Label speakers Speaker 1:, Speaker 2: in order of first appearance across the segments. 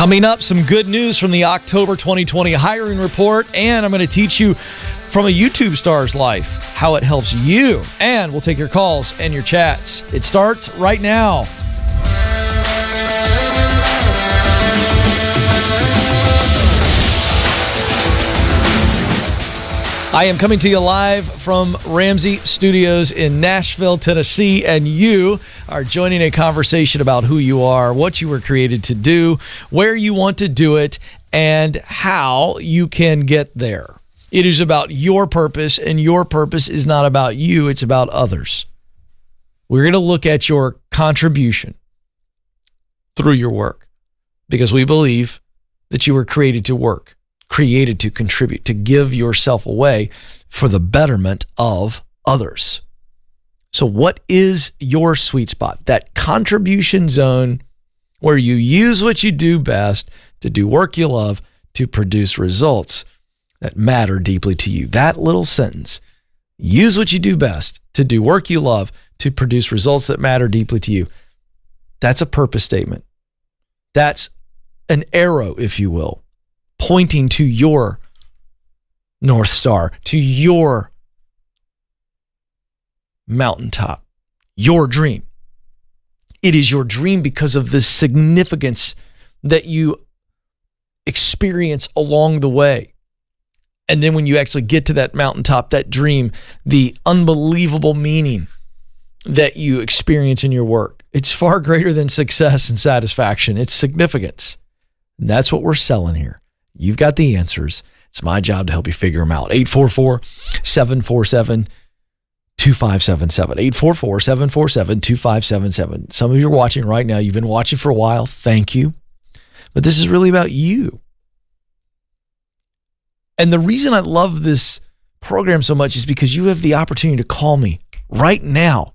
Speaker 1: Coming up, some good news from the October 2020 hiring report, and I'm going to teach you from a YouTube star's life how it helps you. And we'll take your calls and your chats. It starts right now. I am coming to you live from Ramsey Studios in Nashville, Tennessee, and you are joining a conversation about who you are, what you were created to do, where you want to do it, and how you can get there. It is about your purpose, and your purpose is not about you, it's about others. We're going to look at your contribution through your work because we believe that you were created to work, created to contribute, to give yourself away for the betterment of others. So what is your sweet spot? That contribution zone where you use what you do best to do work you love to produce results that matter deeply to you. That little sentence, use what you do best to do work you love to produce results that matter deeply to you. That's a purpose statement. That's an arrow, if you will, pointing to your North Star, to your mountaintop, your dream. It is your dream because of the significance that you experience along the way. And then when you actually get to that mountaintop, that dream, the unbelievable meaning that you experience in your work, it's far greater than success and satisfaction. It's significance. And that's what we're selling here. You've got the answers. It's my job to help you figure them out. 844-747-2577. 844-747-2577. Some of you are watching right now. You've been watching for a while. Thank you. But this is really about you. And the reason I love this program so much is because you have the opportunity to call me right now.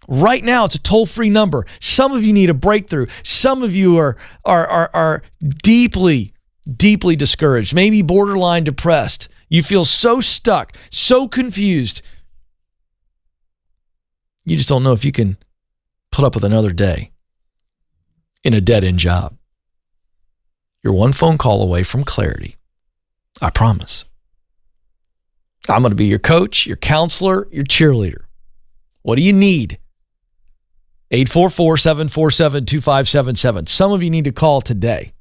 Speaker 1: Right now, it's a toll-free number. Some of you need a breakthrough. Some of you are deeply, deeply discouraged, maybe borderline depressed. You feel so stuck, so confused. You just don't know if you can put up with another day in a dead-end job. You're one phone call away from clarity. I promise. I'm going to be your coach, your counselor, your cheerleader. What do you need? 844-747-2577. Some of you need to call today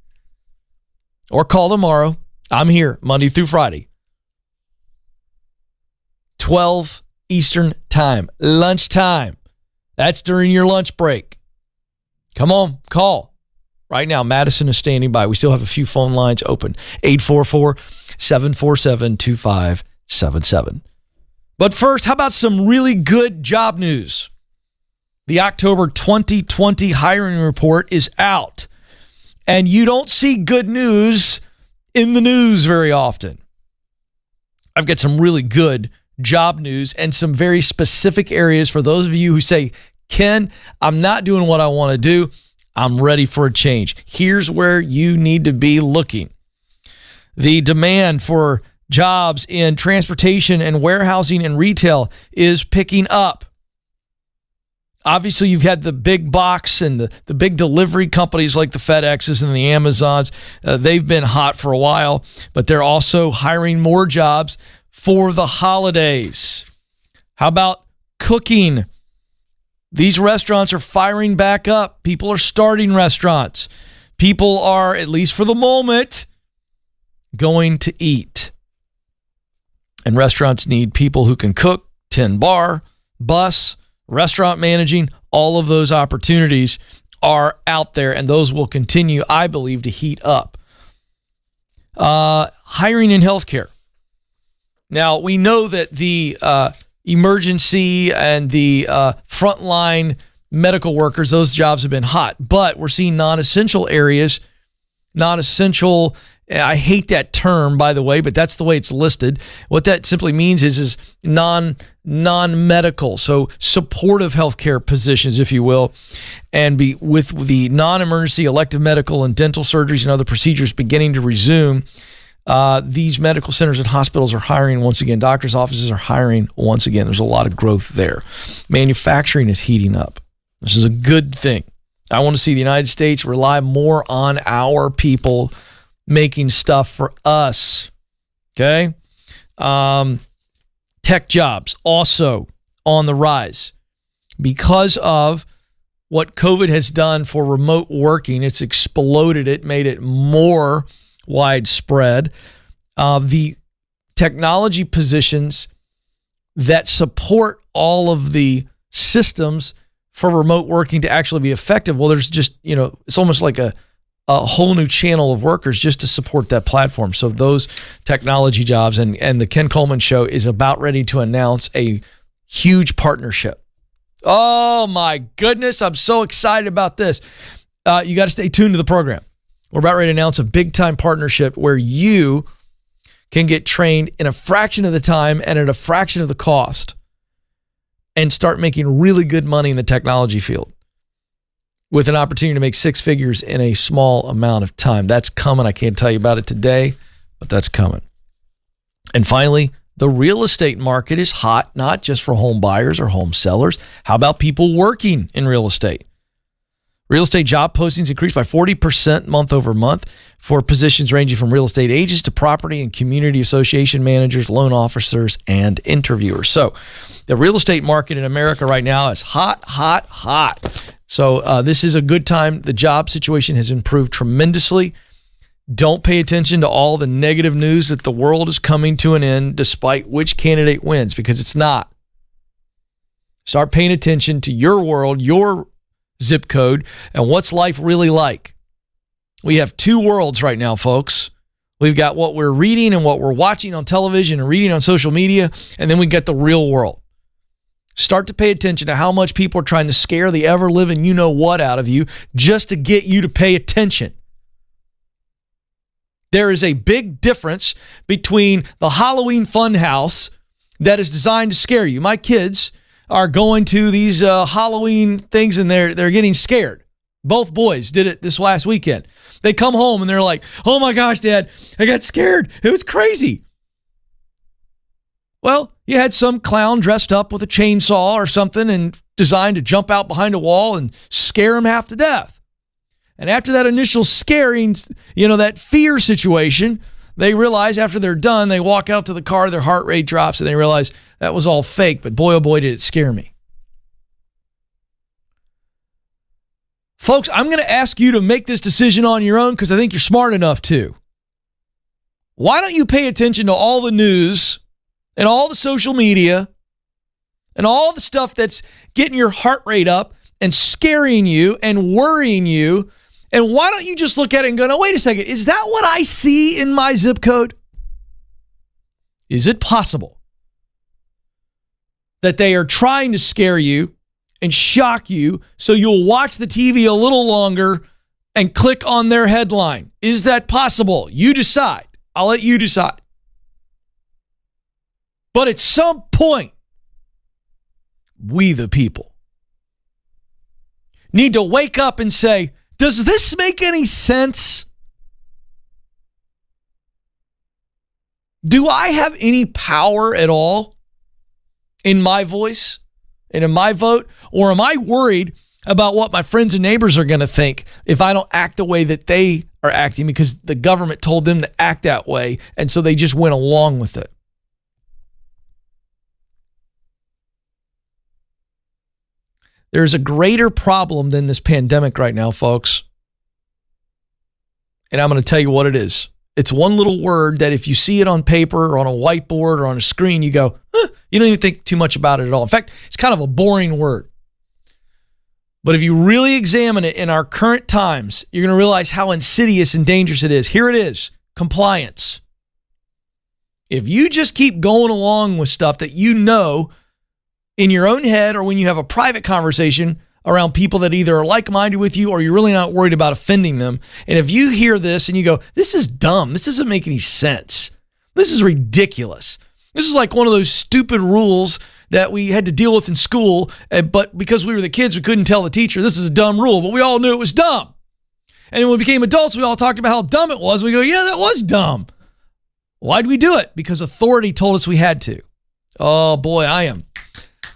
Speaker 1: or call tomorrow. I'm here Monday through Friday. 12 Eastern time, lunchtime. That's during your lunch break. Come on, call. Right now, Madison is standing by. We still have a few phone lines open. 844-747-2577. But first, how about some really good job news? The October 2020 hiring report is out, and you don't see good news in the news very often. I've got some really good job news and some very specific areas for those of you who say, Ken, I'm not doing what I want to do. I'm ready for a change. Here's where you need to be looking. The demand for jobs in transportation and warehousing and retail is picking up. Obviously, you've had the big box and the big delivery companies like the FedExes and the Amazons. They've been hot for a while, but they're also hiring more jobs for the holidays. How about cooking? These restaurants are firing back up. People are starting restaurants. People are, at least for the moment, going to eat. And restaurants need people who can cook, tend bar, bus, restaurant managing. All of those opportunities are out there, and those will continue, I believe, to heat up. Hiring in healthcare. Now, we know that the emergency and the frontline medical workers, those jobs have been hot, but we're seeing non-essential areas, non-essential. I hate that term, by the way, but that's the way it's listed. What that simply means is non-medical, so supportive healthcare positions, if you will, and be with the non-emergency elective medical and dental surgeries and other procedures beginning to resume. These medical centers and hospitals are hiring once again. Doctors' offices are hiring once again. There's a lot of growth there. Manufacturing is heating up. This is a good thing. I want to see the United States rely more on our people making stuff for us. Okay? Tech jobs also on the rise. Because of what COVID has done for remote working, it's exploded it, made it more widespread. The technology positions that support all of the systems for remote working to actually be effective, well, there's just, it's almost like a whole new channel of workers just to support that platform. So those technology jobs, and the Ken Coleman Show is about ready to announce a huge partnership. Oh my goodness, I'm so excited about this. You got to stay tuned to the program. We're about ready to announce a big time partnership where you can get trained in a fraction of the time and at a fraction of the cost and start making really good money in the technology field with an opportunity to make six figures in a small amount of time. That's coming. I can't tell you about it today, but that's coming. And finally, the real estate market is hot, not just for home buyers or home sellers. How about people working in real estate? Real estate job postings increased by 40% month over month for positions ranging from real estate agents to property and community association managers, loan officers, and interviewers. So the real estate market in America right now is hot, hot, hot. So this is a good time. The job situation has improved tremendously. Don't pay attention to all the negative news that the world is coming to an end despite which candidate wins, because it's not. Start paying attention to your world, your zip code, and what's life really like. We have two worlds right now, folks. We've got what we're reading and what we're watching on television and reading on social media, and then we get the real world. Start to pay attention to how much people are trying to scare the ever-living you-know-what out of you just to get you to pay attention. There is a big difference between the Halloween funhouse that is designed to scare you. My kids are going to these Halloween things and they're getting scared. Both boys did it this last weekend. They come home and they're like, "Oh my gosh, Dad, I got scared. It was crazy." Well, you had some clown dressed up with a chainsaw or something and designed to jump out behind a wall and scare them half to death. And after that initial scaring, that fear situation, they realize after they're done, they walk out to the car, their heart rate drops, and they realize that was all fake, but boy, oh boy, did it scare me. Folks, I'm going to ask you to make this decision on your own because I think you're smart enough to. Why don't you pay attention to all the news and all the social media and all the stuff that's getting your heart rate up and scaring you and worrying you? And why don't you just look at it and go, "No, wait a second, is that what I see in my zip code?" Is it possible that they are trying to scare you and shock you so you'll watch the TV a little longer and click on their headline? Is that possible? You decide. I'll let you decide. But at some point, we the people need to wake up and say, does this make any sense? Do I have any power at all in my voice and in my vote? Or am I worried about what my friends and neighbors are going to think if I don't act the way that they are acting because the government told them to act that way, and so they just went along with it? There's a greater problem than this pandemic right now, folks. And I'm going to tell you what it is. It's one little word that if you see it on paper or on a whiteboard or on a screen, you go, you don't even think too much about it at all. In fact, it's kind of a boring word. But if you really examine it in our current times, you're going to realize how insidious and dangerous it is. Here it is, compliance. If you just keep going along with stuff that you know in your own head or when you have a private conversation around people that either are like-minded with you or you're really not worried about offending them, and if you hear this and you go, "This is dumb. This doesn't make any sense. This is ridiculous. This is like one of those stupid rules that we had to deal with in school, but because we were the kids, we couldn't tell the teacher, this is a dumb rule, but we all knew it was dumb. And when we became adults, we all talked about how dumb it was. We go, yeah, that was dumb. Why'd we do it? Because authority told us we had to." Oh boy, I am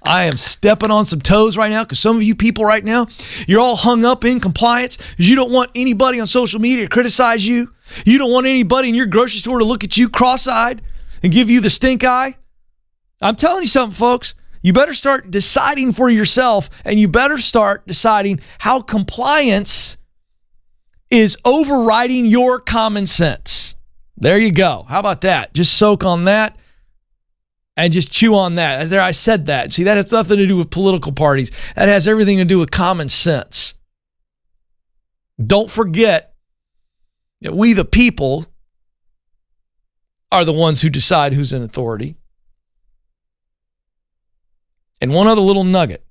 Speaker 1: I am stepping on some toes right now because some of you people right now, you're all hung up in compliance because you don't want anybody on social media to criticize you. You don't want anybody in your grocery store to look at you cross-eyed and give you the stink eye. I'm telling you something, folks. You better start deciding for yourself, and you better start deciding how compliance is overriding your common sense. There you go. How about that? Just soak on that and just chew on that. There, I said that. See, that has nothing to do with political parties. That has everything to do with common sense. Don't forget that we, the people, are the ones who decide who's in authority. And one other little nugget.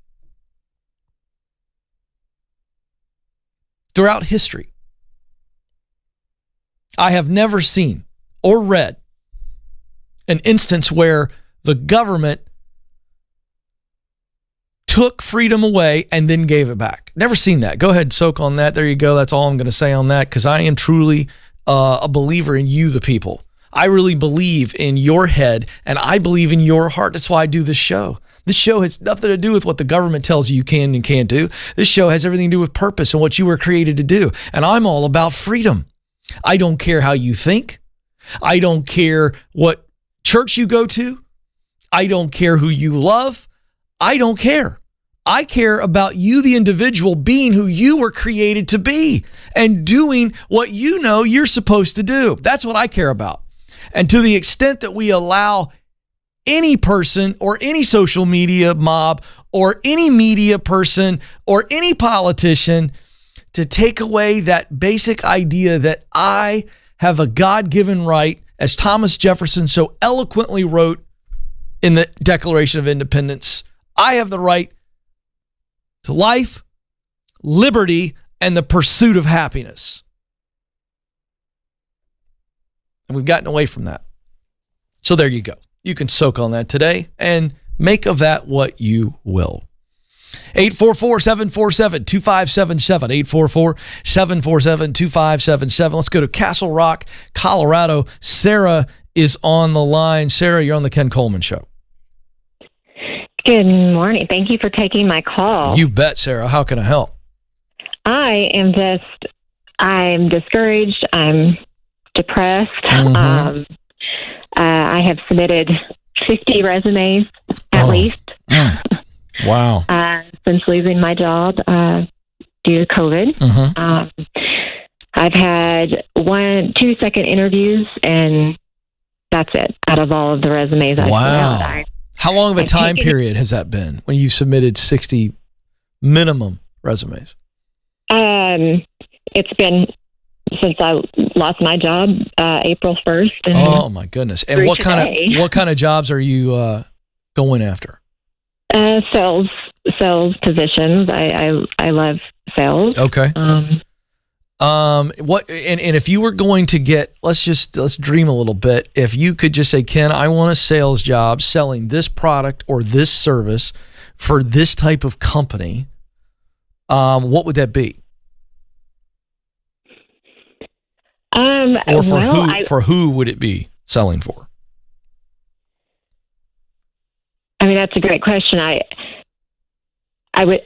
Speaker 1: Throughout history, I have never seen or read an instance where the government took freedom away and then gave it back. Never seen that. Go ahead and soak on that. There you go. That's all I'm going to say on that because I am truly a believer in you, the people. I really believe in your head and I believe in your heart. That's why I do this show. This show has nothing to do with what the government tells you can and can't do. This show has everything to do with purpose and what you were created to do. And I'm all about freedom. I don't care how you think. I don't care what church you go to. I don't care who you love. I don't care. I care about you, the individual, being who you were created to be and doing what you know you're supposed to do. That's what I care about. And to the extent that we allow any person or any social media mob or any media person or any politician to take away that basic idea that I have a God-given right, as Thomas Jefferson so eloquently wrote in the Declaration of Independence, I have the right to life, liberty, and the pursuit of happiness. And we've gotten away from that. So there you go. You can soak on that today and make of that what you will. 844-747-2577. 844-747-2577. Let's go to Castle Rock, Colorado. Sarah is on the line. Sarah, you're on the Ken Coleman Show.
Speaker 2: Good morning. Thank you for taking my call.
Speaker 1: You bet, Sarah. How can I help?
Speaker 2: I'm discouraged. I'm depressed.
Speaker 1: Mm-hmm.
Speaker 2: I have submitted 50 resumes at least.
Speaker 1: Wow.
Speaker 2: Since losing my job due to COVID.
Speaker 1: Mm-hmm.
Speaker 2: I've had 2 second interviews, and that's it out of all of the resumes I've
Speaker 1: wow.
Speaker 2: put out.
Speaker 1: How long of a time period has that been when you submitted 60 minimum resumes?
Speaker 2: It's been since I lost my job, April 1st. And
Speaker 1: oh my goodness! And what kind of jobs are you going after?
Speaker 2: Sales positions. I love sales.
Speaker 1: Okay. What and if you were going to get, let's dream a little bit. If you could just say, Ken, I want a sales job selling this product or this service for this type of company, what would that be? Or for who would it be selling for?
Speaker 2: I mean, that's a great question. I went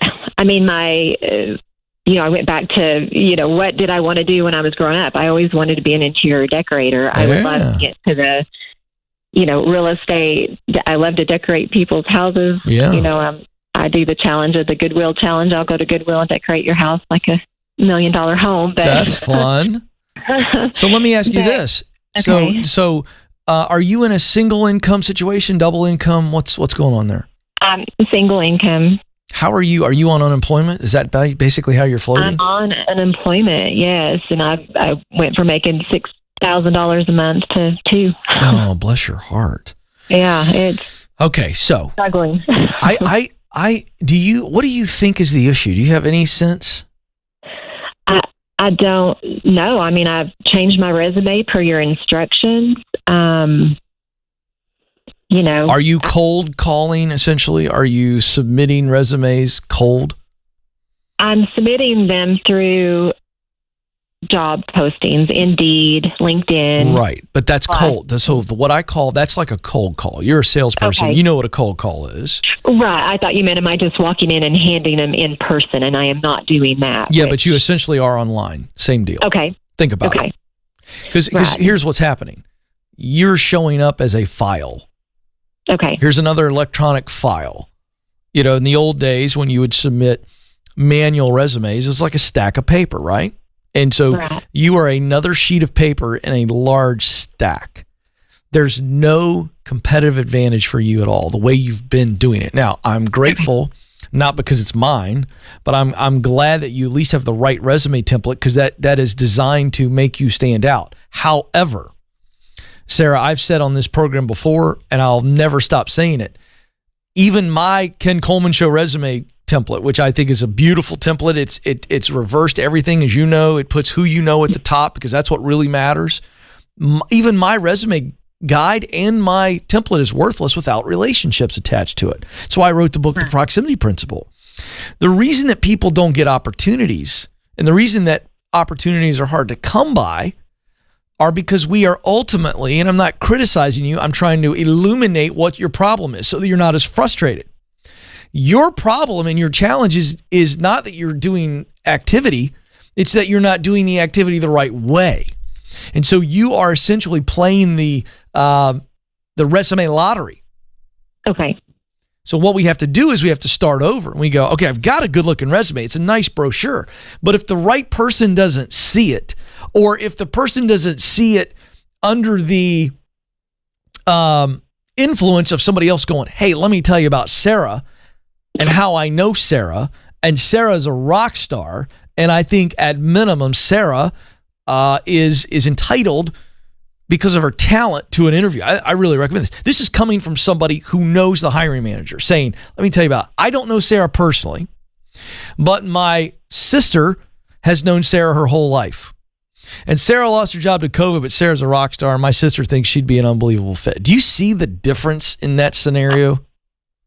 Speaker 2: back to, what did I want to do when I was growing up? I always wanted to be an interior decorator. I would love to get to the, real estate. I love to decorate people's houses.
Speaker 1: Yeah.
Speaker 2: I do the challenge of the Goodwill challenge. I'll go to Goodwill and decorate your house like $1 million home. But
Speaker 1: that's fun. So let me ask you this.
Speaker 2: Okay.
Speaker 1: So are you in a single income situation, double income? What's going on there?
Speaker 2: Single income.
Speaker 1: How are you? Are you on unemployment? Is that basically how you're floating?
Speaker 2: I'm on unemployment, yes. And I went from making $6,000 a month to $2,000.
Speaker 1: Oh, bless your heart.
Speaker 2: Yeah, it's
Speaker 1: okay. So
Speaker 2: struggling.
Speaker 1: what do you think is the issue? Do you have any sense?
Speaker 2: I don't know. I mean, I've changed my resume per your instructions.
Speaker 1: Are you cold calling, essentially? Are you submitting resumes cold?
Speaker 2: I'm submitting them through job postings, Indeed, LinkedIn.
Speaker 1: Right. But that's cold. So what I call, that's like a cold call. You're a salesperson.
Speaker 2: Okay.
Speaker 1: You know what a cold call is.
Speaker 2: Right. I thought you meant, am I just walking in and handing them in person? And I am not doing that.
Speaker 1: Yeah, but you essentially are online. Same deal.
Speaker 2: Okay.
Speaker 1: Think about it. Because here's what's happening. You're showing up as a file.
Speaker 2: Okay.
Speaker 1: Here's another electronic file. You know, in the old days when you would submit manual resumes, it's like a stack of paper, right? And so you are another sheet of paper in a large stack. There's no competitive advantage for you at all, the way you've been doing it. Now, I'm grateful, not because it's mine, but I'm glad that you at least have the right resume template, because that is designed to make you stand out. However, Sarah, I've said on this program before, and I'll never stop saying it, even my Ken Coleman Show resume template, which I think is a beautiful template. It's reversed everything, as you know. It puts who you know at the top, because that's what really matters. Even my resume guide and my template is worthless without relationships attached to it. That's why I wrote the book, The Proximity Principle. The reason that people don't get opportunities, and the reason that opportunities are hard to come by, are because we are ultimately, and I'm not criticizing you, I'm trying to illuminate what your problem is so that you're not as frustrated. Your problem and your challenge is not that you're doing activity, it's that you're not doing the activity the right way. And so you are essentially playing the resume lottery.
Speaker 2: Okay.
Speaker 1: So what we have to do is we have to start over. We go, okay, I've got a good looking resume. It's a nice brochure. But if the right person doesn't see it, or if the person doesn't see it under the influence of somebody else going, hey, let me tell you about Sarah and how I know Sarah, and Sarah's a rock star, and I think at minimum Sarah is entitled, because of her talent, to an interview. I really recommend this. This is coming from somebody who knows the hiring manager, saying, let me tell you about, I don't know Sarah personally, but my sister has known Sarah her whole life. And Sarah lost her job to COVID, but Sarah's a rock star, and my sister thinks she'd be an unbelievable fit. Do you see the difference in that scenario?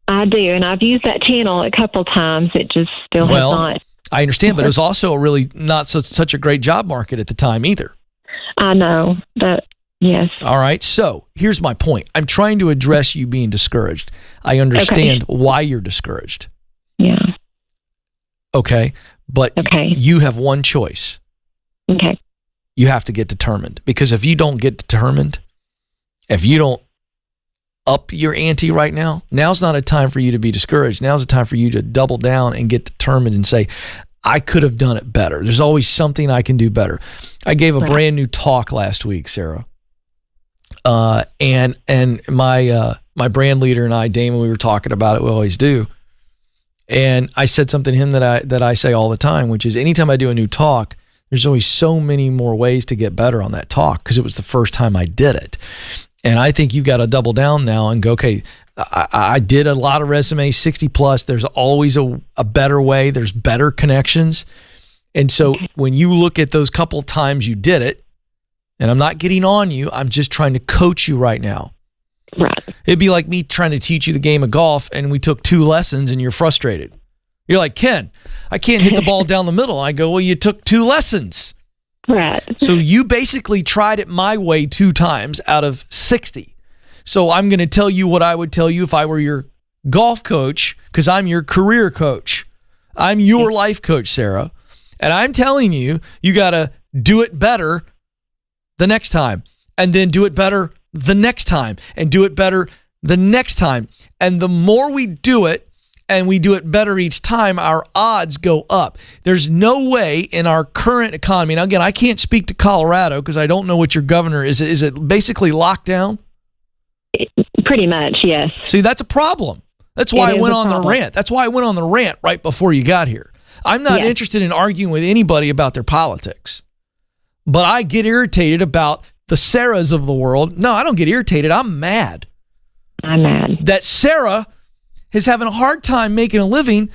Speaker 2: I do, and I've used that channel a couple times. It just still has not.
Speaker 1: I understand, but it was also a really not such a great job market at the time either.
Speaker 2: I know, but yes.
Speaker 1: All right, so here's my point. I'm trying to address you being discouraged. I understand why you're discouraged.
Speaker 2: Yeah.
Speaker 1: Okay, but you have one choice.
Speaker 2: Okay.
Speaker 1: You have to get determined, because if you don't get determined, if you don't up your ante right now, now's not a time for you to be discouraged. Now's a time for you to double down and get determined and say, I could have done it better. There's always something I can do better. I gave a brand new talk last week, Sarah. And my brand leader and I, Damon, we were talking about it. We always do. And I said something to him that I say all the time, which is anytime I do a new talk, there's always so many more ways to get better on that talk, because it was the first time I did it. And I think you've got to double down now and go, okay, I did a lot of resumes, 60 plus. There's always a better way. There's better connections. And so when you look at those couple times you did it, and I'm not getting on you, I'm just trying to coach you right now.
Speaker 2: Right.
Speaker 1: It'd be like me trying to teach you the game of golf, and we took 2 lessons and you're frustrated. You're like, Ken, I can't hit the ball down the middle. And I go, well, you took 2 lessons.
Speaker 2: Right.
Speaker 1: So you basically tried it my way 2 times out of 60. So I'm going to tell you what I would tell you if I were your golf coach, because I'm your career coach. I'm your life coach, Sarah. And I'm telling you, you got to do it better the next time, and then do it better the next time, and do it better the next time. And the more we do it, and we do it better each time, our odds go up. There's no way in our current economy. Now, again, I can't speak to Colorado because I don't know what your governor is. Is it basically locked down?
Speaker 2: Pretty much, yes.
Speaker 1: See, that's a problem. That's why I went on the rant. That's why I went on the rant right before you got here. I'm not interested in arguing with anybody about their politics, but I get irritated about the Sarahs of the world. No, I don't get irritated. I'm mad.
Speaker 2: I'm mad
Speaker 1: that Sarah is having a hard time making a living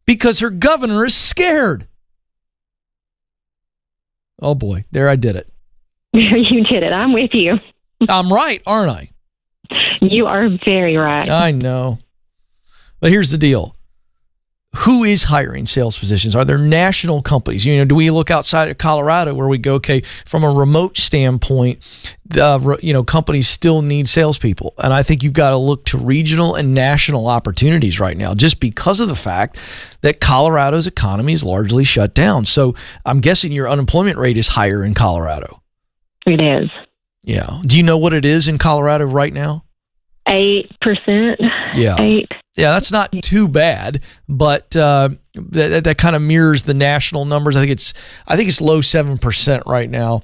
Speaker 1: because her governor is scared. Oh boy, there I did it.
Speaker 2: You did it. I'm with you.
Speaker 1: I'm right, aren't I?
Speaker 2: You are very right.
Speaker 1: I know. But here's the deal. who is hiring sales positions? Are there national companies? Do we look outside of Colorado where we go, okay, from a remote standpoint, companies still need salespeople. And I think you've got to look to regional and national opportunities right now, just because of the fact that Colorado's economy is largely shut down. So I'm guessing your unemployment rate is higher in Colorado.
Speaker 2: It is.
Speaker 1: Yeah. Do you know what it is in Colorado right now?
Speaker 2: 8%.
Speaker 1: Yeah.
Speaker 2: 8.
Speaker 1: Yeah, that's not too bad, but that kind of mirrors the national numbers. I think it's low 7% right now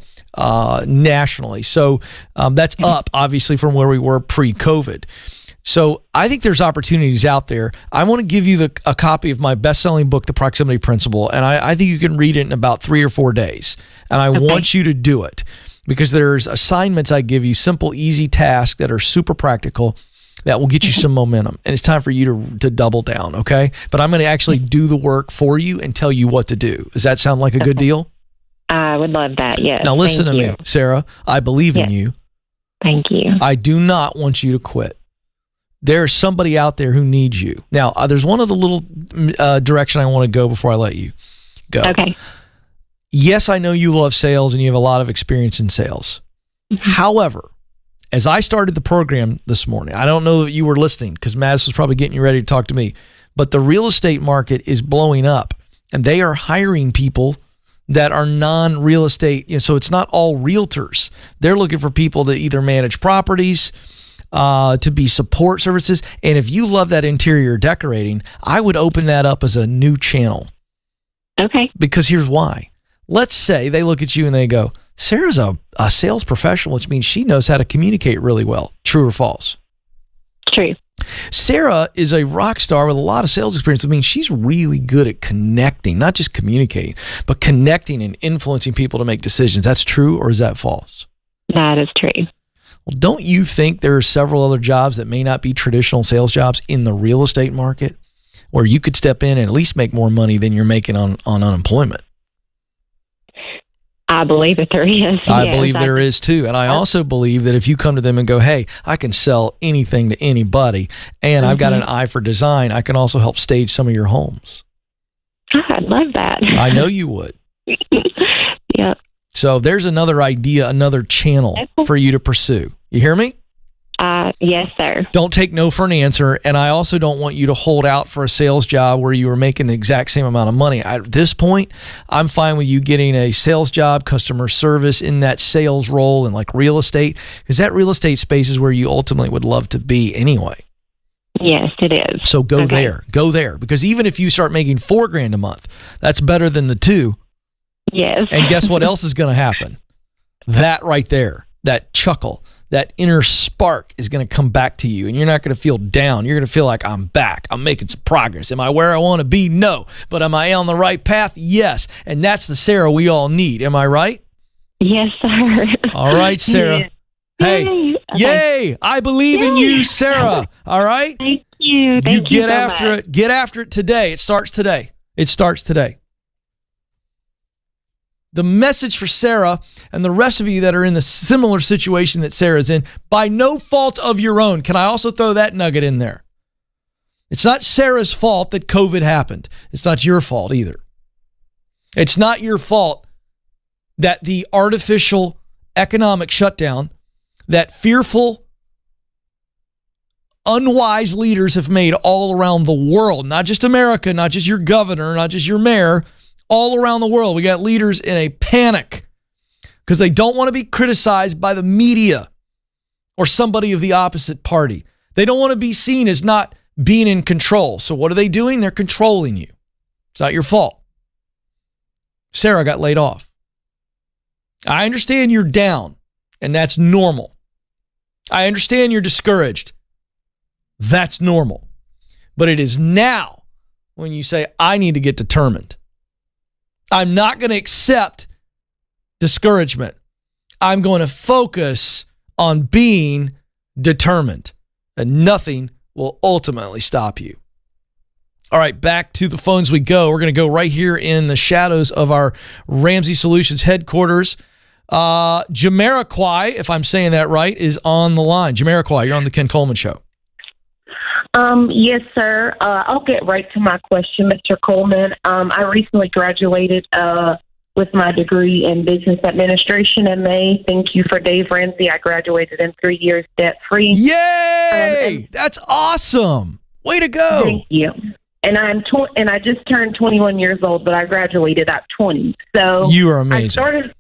Speaker 1: nationally. So that's up, obviously, from where we were pre-COVID. So I think there's opportunities out there. I want to give you a copy of my best-selling book, The Proximity Principle, and I think you can read it in about 3 or 4 days. And I want you to do it because there's assignments I give you, simple, easy tasks that are super practical that will get you some momentum. And it's time for you to double down, okay? But I'm going to actually do the work for you and tell you what to do. Does that sound like a good deal?
Speaker 2: I would love that, yes.
Speaker 1: Now listen to me, Sarah. I believe in you.
Speaker 2: Thank you.
Speaker 1: I do not want you to quit. There's somebody out there who needs you. Now, there's one other little direction I want to go before I let you go.
Speaker 2: Okay.
Speaker 1: Yes, I know you love sales and you have a lot of experience in sales. However, as I started the program this morning, I don't know that you were listening because Madison was probably getting you ready to talk to me, but the real estate market is blowing up and they are hiring people that are non-real estate. So it's not all realtors. They're looking for people to either manage properties, to be support services. And if you love that interior decorating, I would open that up as a new channel.
Speaker 2: Okay.
Speaker 1: Because here's why. Let's say they look at you and they go, Sarah's a sales professional, which means she knows how to communicate really well. True or false?
Speaker 2: True.
Speaker 1: Sarah is a rock star with a lot of sales experience. I mean, she's really good at connecting, not just communicating, but connecting and influencing people to make decisions. That's true, or is that false?
Speaker 2: That is true.
Speaker 1: Well, don't you think there are several other jobs that may not be traditional sales jobs in the real estate market where you could step in and at least make more money than you're making on unemployment?
Speaker 2: I believe that there is.
Speaker 1: I believe there is too. And I also believe that if you come to them and go, hey, I can sell anything to anybody and I've got an eye for design, I can also help stage some of your homes.
Speaker 2: Oh, I'd love that.
Speaker 1: I know you would.
Speaker 2: Yep.
Speaker 1: So there's another idea, another channel for you to pursue. You hear me?
Speaker 2: Yes, sir.
Speaker 1: Don't take no for an answer. And I also don't want you to hold out for a sales job where you are making the exact same amount of money. At this point, I'm fine with you getting a sales job, customer service in that sales role and like real estate, because that real estate space is where you ultimately would love to be anyway.
Speaker 2: Yes, it is.
Speaker 1: So go there. Because even if you start making $4,000 a month, that's better than the 2.
Speaker 2: Yes.
Speaker 1: And guess what else is going to happen? That right there, that chuckle, that inner spark is going to come back to you and you're not going to feel down. You're going to feel like I'm back. I'm making some progress. Am I where I want to be? No. But am I on the right path? Yes. And that's the Sarah we all need. Am I right?
Speaker 2: Yes, sir.
Speaker 1: All right, Sarah.
Speaker 2: Yes.
Speaker 1: Hey, yay. I believe in you, Sarah. All right?
Speaker 2: Thank you. Thank you
Speaker 1: get
Speaker 2: so
Speaker 1: after
Speaker 2: much.
Speaker 1: it. Get after it today. It starts today. The message for Sarah and the rest of you that are in the similar situation that Sarah's in, by no fault of your own. Can I also throw that nugget in there? It's not Sarah's fault that COVID happened. It's not your fault either. It's not your fault that the artificial economic shutdown that fearful, unwise leaders have made all around the world, not just America, not just your governor, not just your mayor, all around the world. We got leaders in a panic because they don't want to be criticized by the media or somebody of the opposite party. They don't want to be seen as not being in control. So what are they doing? They're controlling you. It's not your fault. Sarah got laid off. I understand you're down, and that's normal. I understand you're discouraged. That's normal. But it is now when you say, I need to get determined. I'm not going to accept discouragement. I'm going to focus on being determined, and nothing will ultimately stop you. All right, back to the phones we go. We're going to go right here in the shadows of our Ramsey Solutions headquarters. Jamiroquai, if I'm saying that right, is on the line. Jamiroquai, you're on the Ken Coleman Show.
Speaker 3: Yes, sir. I'll get right to my question, Mr. Coleman. I recently graduated with my degree in business administration in May. Thank you for Dave Ramsey. I graduated in 3 years debt-free.
Speaker 1: Yay! That's awesome. Way to go.
Speaker 3: Thank you. And I just turned 21 years old, but I graduated at 20. So
Speaker 1: you are amazing.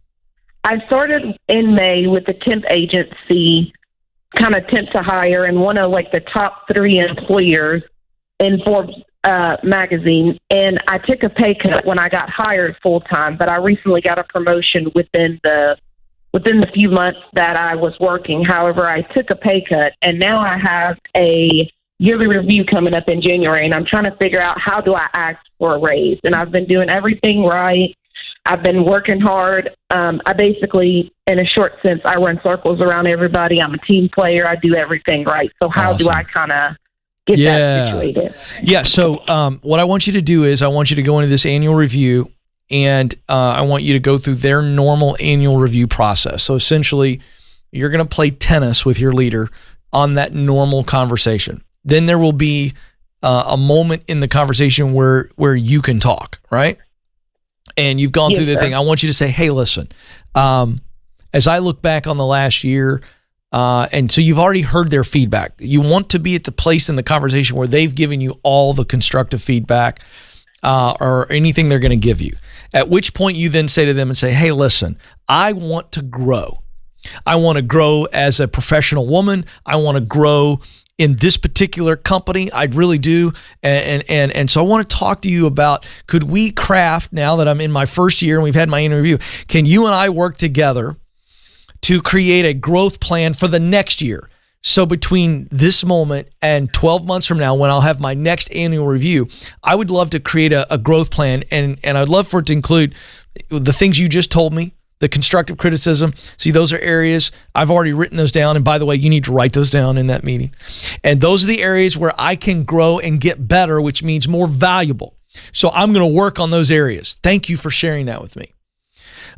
Speaker 3: I started in May with the temp agency, kind of temp to hire, and one of like the top 3 employers in Forbes magazine. And I took a pay cut when I got hired full time, but I recently got a promotion within the few months that I was working. However, I took a pay cut, and now I have a yearly review coming up in January, and I'm trying to figure out how do I ask for a raise. And I've been doing everything right. I've been working hard. I basically, in a short sense, I run circles around everybody. I'm a team player. I do everything right. So how do I kind of get that situated?
Speaker 1: Yeah. So what I want you to do is I want you to go into this annual review, and I want you to go through their normal annual review process. So essentially, you're going to play tennis with your leader on that normal conversation. Then there will be a moment in the conversation where you can talk, right? And you've gone through the thing. I want you to say, hey, listen, as I look back on the last year, and so you've already heard their feedback. You want to be at the place in the conversation where they've given you all the constructive feedback or anything they're going to give you. At which point you then say to them and say, hey, listen, I want to grow. I want to grow as a professional woman. I want to grow in this particular company. I really do. And so I want to talk to you about, could we craft, now that I'm in my first year and we've had my interview, can you and I work together to create a growth plan for the next year? So between this moment and 12 months from now, when I'll have my next annual review, I would love to create a growth plan. And I'd love for it to include the things you just told me, the constructive criticism. See, those are areas, I've already written those down. And by the way, you need to write those down in that meeting. And those are the areas where I can grow and get better, which means more valuable. So I'm going to work on those areas. Thank you for sharing that with me.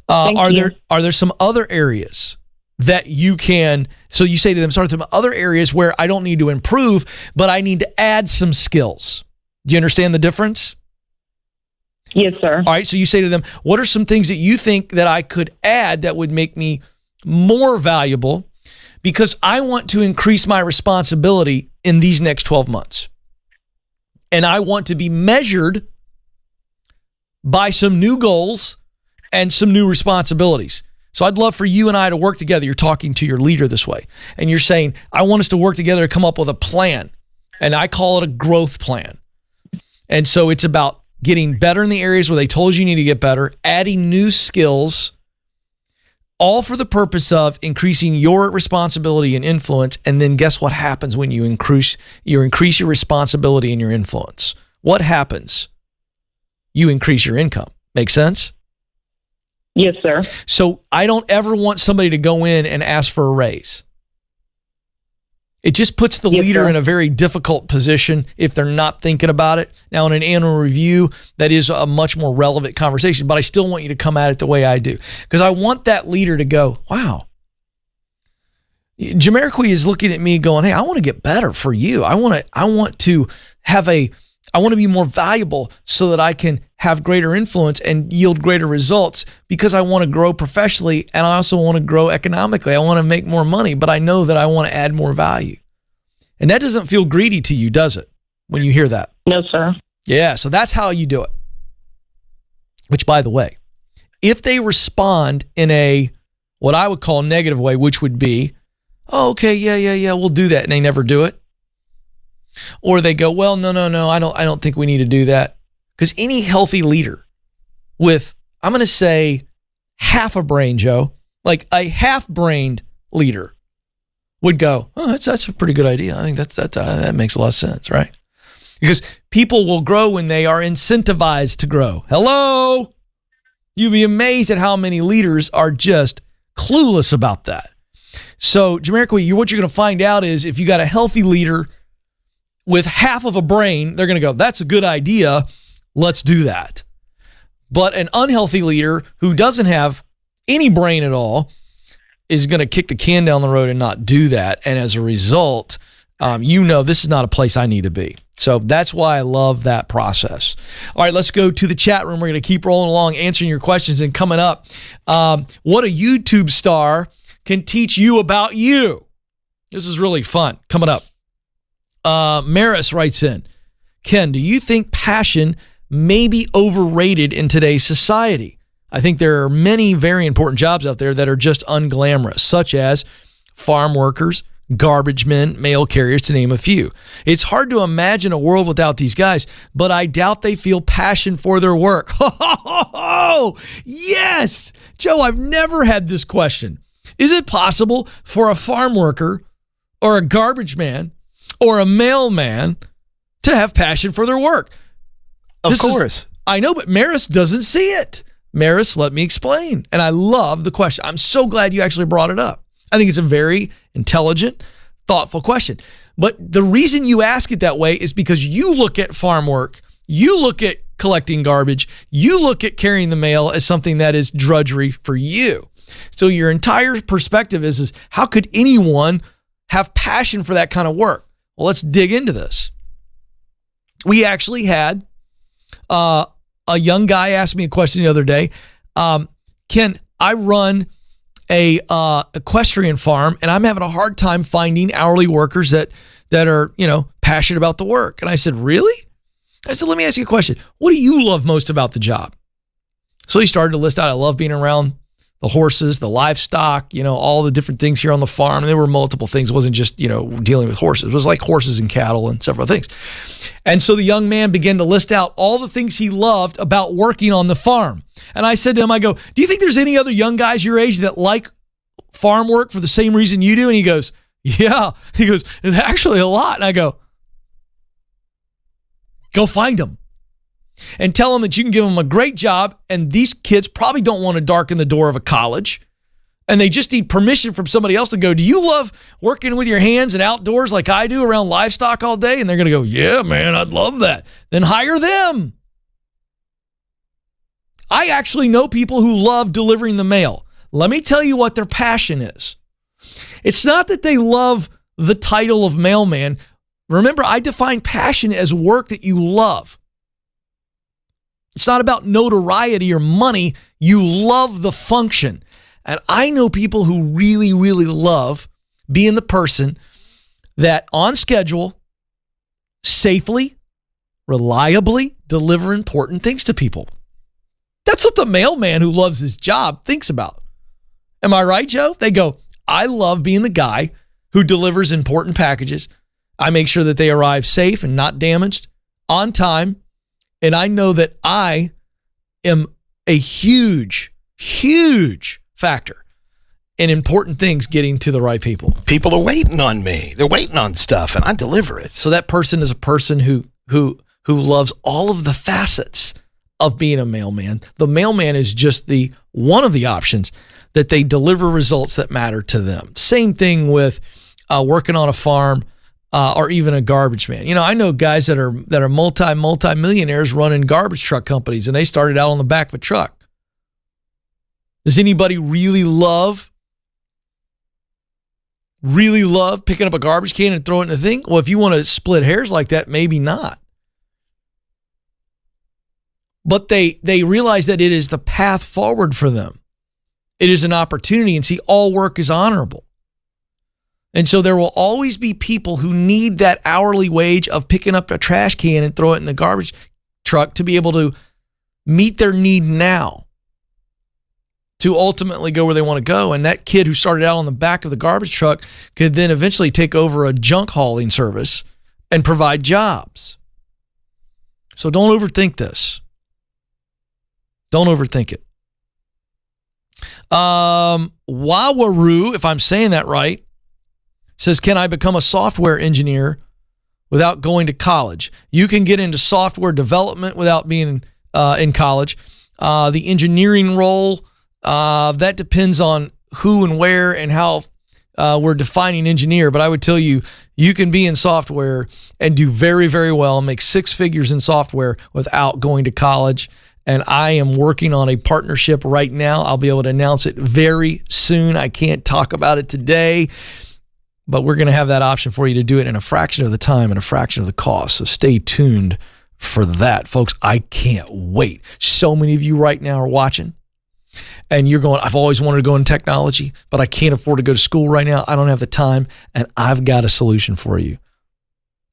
Speaker 1: Are there some other areas that you can, so you say to them, some other areas where I don't need to improve, but I need to add some skills. Do you understand the difference?
Speaker 3: Yes, sir.
Speaker 1: All right. So you say to them, what are some things that you think that I could add that would make me more valuable? Because I want to increase my responsibility in these next 12 months. And I want to be measured by some new goals and some new responsibilities. So I'd love for you and I to work together. You're talking to your leader this way, and you're saying, I want us to work together to come up with a plan. And I call it a growth plan. And so it's about getting better in the areas where they told you need to get better, adding new skills, all for the purpose of increasing your responsibility and influence. And then guess what happens when you increase your responsibility and your influence? What happens? You increase your income. Make sense?
Speaker 3: Yes, sir. So
Speaker 1: I don't ever want somebody to go in and ask for a raise. It just puts the leader in a very difficult position if they're not thinking about it. Now, in an annual review, that is a much more relevant conversation, but I still want you to come at it the way I do, because I want that leader to go, wow, Jamiroquai is looking at me going, hey, I want to get better for you. I want to be more valuable so that I can have greater influence and yield greater results, because I want to grow professionally and I also want to grow economically. I want to make more money, but I know that I want to add more value. And that doesn't feel greedy to you, does it, when you hear that?
Speaker 3: No, sir.
Speaker 1: Yeah, so that's how you do it. Which, by the way, if they respond in a, what I would call negative way, which would be, oh, okay, yeah, we'll do that, and they never do it. Or they go, well, no, I don't think we need to do that. Because any healthy leader with, I'm going to say, half a brain, Joe, like a half-brained leader would go, oh, that's a pretty good idea. I think that makes a lot of sense, right? Because people will grow when they are incentivized to grow. Hello? You'd be amazed at how many leaders are just clueless about that. So, Jamiroquai, what you're going to find out is if you got a healthy leader with half of a brain, they're going to go, that's a good idea. Let's do that. But an unhealthy leader who doesn't have any brain at all is going to kick the can down the road and not do that. And as a result, this is not a place I need to be. So that's why I love that process. All right, let's go to the chat room. We're going to keep rolling along, answering your questions. And coming up, what a YouTube star can teach you about you. This is really fun. Coming up, Maris writes in, Ken, do you think passion may be overrated in today's society? I think there are many very important jobs out there that are just unglamorous, such as farm workers, garbage men, mail carriers, to name a few. It's hard to imagine a world without these guys, but I doubt they feel passion for their work. Yes! Joe, I've never had this question. Is it possible for a farm worker or a garbage man or a mailman to have passion for their work?
Speaker 4: Of course.
Speaker 1: I know, but Maris doesn't see it. Maris, let me explain. And I love the question. I'm so glad you actually brought it up. I think it's a very intelligent, thoughtful question. But the reason you ask it that way is because you look at farm work, you look at collecting garbage, you look at carrying the mail as something that is drudgery for you. So your entire perspective is how could anyone have passion for that kind of work? Well, let's dig into this. We actually had a young guy ask me a question the other day. Ken, I run a equestrian farm, and I'm having a hard time finding hourly workers that are, passionate about the work. And I said, really? I said, let me ask you a question. What do you love most about the job? So he started to list out, I love being around the horses, the livestock, all the different things here on the farm. And there were multiple things. It wasn't just, dealing with horses. It was like horses and cattle and several things. And so the young man began to list out all the things he loved about working on the farm. And I said to him, do you think there's any other young guys your age that like farm work for the same reason you do? And he goes, yeah. He goes, it's actually a lot. And I go find them and tell them that you can give them a great job. And these kids probably don't want to darken the door of a college. And they just need permission from somebody else to go, do you love working with your hands and outdoors like I do around livestock all day? And they're going to go, yeah, man, I'd love that. Then hire them. I actually know people who love delivering the mail. Let me tell you what their passion is. It's not that they love the title of mailman. Remember, I define passion as work that you love. It's not about notoriety or money. You love the function. And I know people who really, really love being the person that on schedule, safely, reliably deliver important things to people. That's what the mailman who loves his job thinks about. Am I right, Joe? They go, I love being the guy who delivers important packages. I make sure that they arrive safe and not damaged, on time. And I know that I am a huge, huge factor in important things getting to the right people.
Speaker 4: People are waiting on me. They're waiting on stuff, and I deliver it.
Speaker 1: So that person is a person who loves all of the facets of being a mailman. The mailman is just one of the options that they deliver results that matter to them. Same thing with working on a farm or even a garbage man. I know guys that are multi-millionaires running garbage truck companies, and they started out on the back of a truck. Does anybody really love picking up a garbage can and throwing it in the thing? Well, if you want to split hairs like that, maybe not. But they realize that it is the path forward for them. It is an opportunity, and see, all work is honorable. And so there will always be people who need that hourly wage of picking up a trash can and throw it in the garbage truck to be able to meet their need now, to ultimately go where they want to go. And that kid who started out on the back of the garbage truck could then eventually take over a junk hauling service and provide jobs. So don't overthink this. Don't overthink it. Wawaru, if I'm saying that right, says, can I become a software engineer without going to college? You can get into software development without being in college. The engineering role, that depends on who and where and how we're defining engineer. But I would tell you, you can be in software and do very, very well, make six figures in software without going to college. And I am working on a partnership right now. I'll be able to announce it very soon. I can't talk about it today, but we're going to have that option for you to do it in a fraction of the time and a fraction of the cost. So stay tuned for that, folks. I can't wait. So many of you right now are watching and you're going, I've always wanted to go in technology, but I can't afford to go to school right now. I don't have the time, and I've got a solution for you.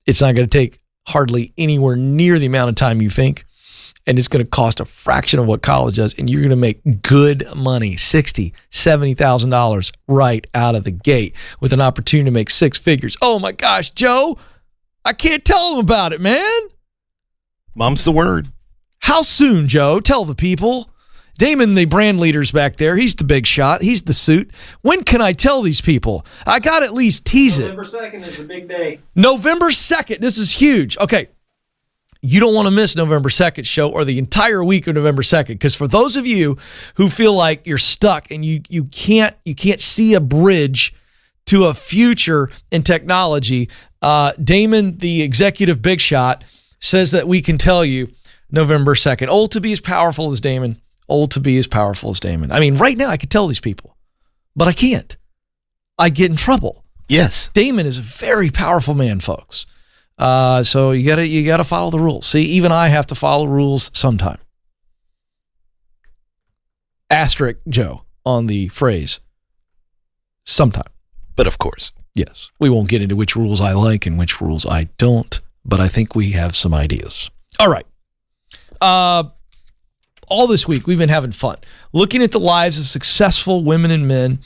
Speaker 1: It's not going to take hardly anywhere near the amount of time you think, and it's going to cost a fraction of what college does, and you're going to make good money, $60,000, $70,000 right out of the gate with an opportunity to make six figures. Oh my gosh, Joe, I can't tell them about it, man.
Speaker 4: Mom's the word.
Speaker 1: How soon, Joe? Tell the people. Damon, the brand leader's back there. He's the big shot. He's the suit. When can I tell these people? I got to at least tease
Speaker 5: November 2nd is the big day.
Speaker 1: November 2nd. This is huge. Okay. You don't want to miss November 2nd show or the entire week of November 2nd, because for those of you who feel like you're stuck and you can't see a bridge to a future in technology, Damon, the executive big shot, says that we can tell you November 2nd. Old to be as powerful as Damon. Old to be as powerful as Damon. I mean, right now I could tell these people, but I can't. I get in trouble.
Speaker 4: Yes.
Speaker 1: Damon is a very powerful man, folks. So you gotta follow the rules. See, even I have to follow rules sometime. Asterisk Joe on the phrase sometime.
Speaker 4: But of course.
Speaker 1: Yes. We won't get into which rules I like and which rules I don't, but I think we have some ideas. All right. All this week, we've been having fun looking at the lives of successful women and men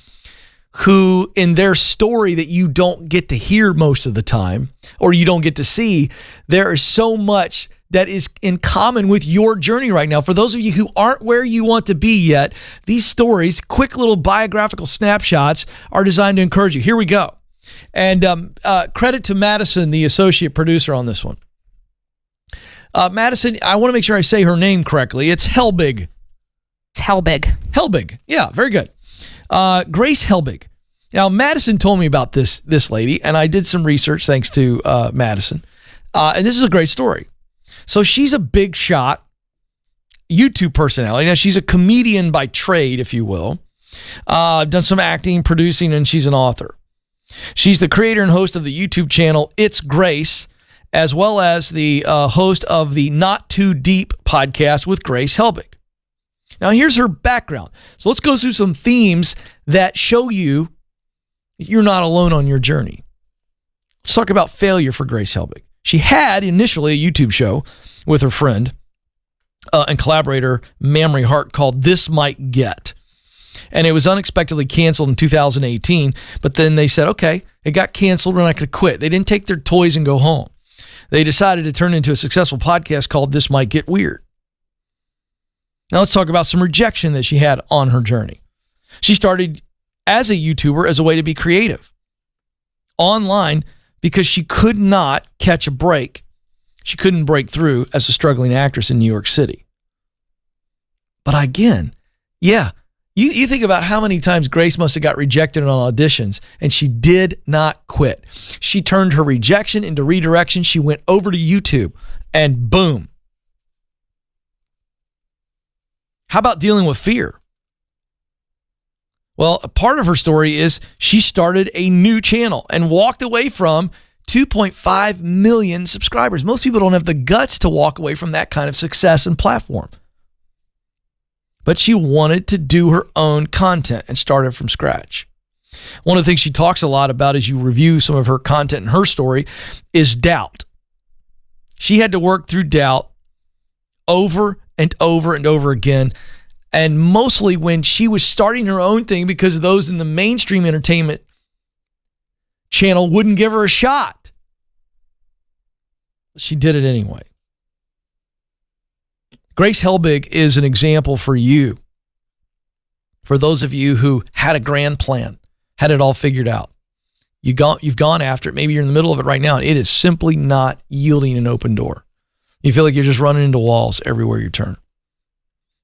Speaker 1: who, in their story that you don't get to hear most of the time, or you don't get to see, there is so much that is in common with your journey right now. For those of you who aren't where you want to be yet, these stories, quick little biographical snapshots, are designed to encourage you. Here we go. And credit to Madison, the associate producer on this one. Madison, I want to make sure I say her name correctly. It's Helbig.
Speaker 6: It's Helbig.
Speaker 1: Helbig. Yeah, very good. Grace Helbig. Now, Madison told me about this lady, and I did some research thanks to Madison. And this is a great story. So she's a big shot YouTube personality. Now, she's a comedian by trade, if you will. Done some acting, producing, and she's an author. She's the creator and host of the YouTube channel It's Grace, as well as the host of the Not Too Deep podcast with Grace Helbig. Now, here's her background. So let's go through some themes that show you you're not alone on your journey. Let's talk about failure for Grace Helbig. She had initially a YouTube show with her friend and collaborator, Mamrie Hart, called This Might Get. And it was unexpectedly canceled in 2018, but then they said, okay, it got canceled, we're not going to quit. They didn't take their toys and go home. They decided to turn it into a successful podcast called This Might Get Weird. Now let's talk about some rejection that she had on her journey. She started as a YouTuber as a way to be creative online because she could not catch a break. She couldn't break through as a struggling actress in New York City. But again, yeah, you think about how many times Grace must have got rejected on auditions, and she did not quit. She turned her rejection into redirection. She went over to YouTube, and boom. How about dealing with fear? Well, a part of her story is she started a new channel and walked away from 2.5 million subscribers. Most people don't have the guts to walk away from that kind of success and platform. But she wanted to do her own content and started from scratch. One of the things she talks a lot about as you review some of her content and her story is doubt. She had to work through doubt over and over and over again, and mostly when she was starting her own thing because those in the mainstream entertainment channel wouldn't give her a shot. She did it anyway. Grace Helbig is an example for you. For those of you who had a grand plan, had it all figured out. You've gone after it. Maybe you're in the middle of it right now, and it is simply not yielding an open door. You feel like you're just running into walls everywhere you turn.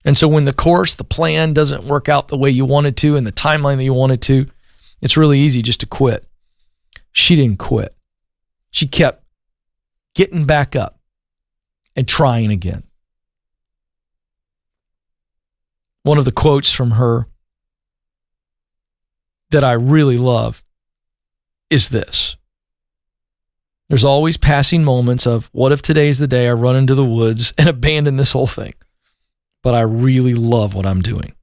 Speaker 1: And so when the course, the plan doesn't work out the way you wanted to and the timeline that you wanted to, it's really easy just to quit. She didn't quit. She kept getting back up and trying again. One of the quotes from her that I really love is this. There's always passing moments of, what if today's the day I run into the woods and abandon this whole thing? But I really love what I'm doing.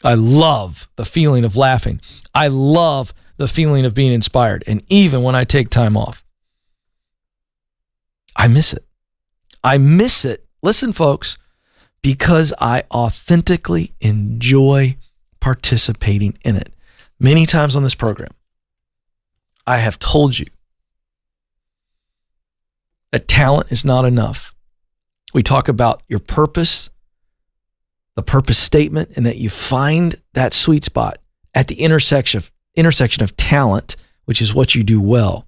Speaker 1: I love the feeling of laughing. I love the feeling of being inspired. And even when I take time off, I miss it. I miss it. Listen, folks, because I authentically enjoy participating in it. Many times on this program, I have told you that talent is not enough. We talk about your purpose, the purpose statement, and that you find that sweet spot at the intersection of talent, which is what you do well,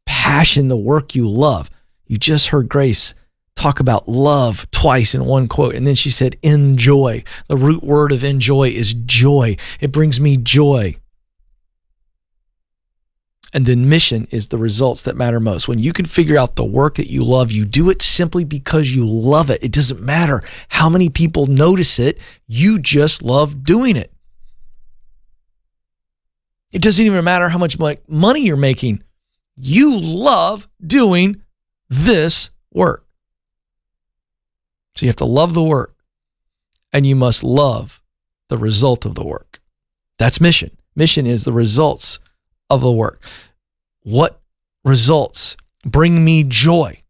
Speaker 1: passion, the work you love. You just heard Grace talk about love twice in one quote, and then she said enjoy. The root word of enjoy is joy. It brings me joy. And then mission is the results that matter most. When you can figure out the work that you love, you do it simply because you love it. It doesn't matter how many people notice it. You just love doing it. It doesn't even matter how much money you're making. You love doing this work. So you have to love the work, and you must love the result of the work. That's mission. Mission is the results of the work. What results bring me joy?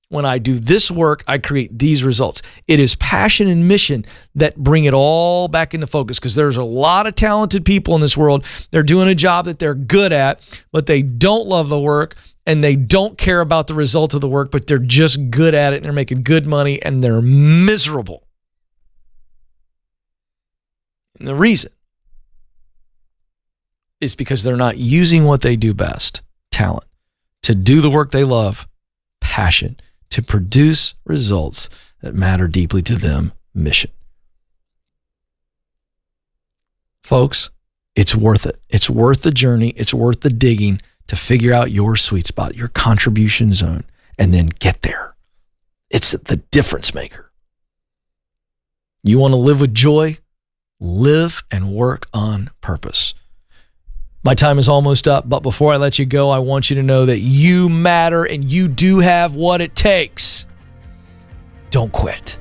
Speaker 1: When I do this work, I create these results. It is passion and mission that bring it all back into focus, because there's a lot of talented people in this world. They're doing a job that they're good at, but they don't love the work and they don't care about the result of the work, but they're just good at it and they're making good money and they're miserable. And the reason is because they're not using what they do best, talent, to do the work they love, passion, to produce results that matter deeply to them, mission. Folks, it's worth it. It's worth the journey. It's worth the digging to figure out your sweet spot, your contribution zone, and then get there. It's the difference maker. You want to live with joy? Live and work on purpose. My time is almost up, but before I let you go, I want you to know that you matter and you do have what it takes. Don't quit.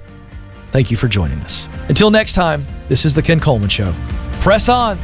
Speaker 1: Thank you for joining us. Until next time, this is the Ken Coleman Show. Press on.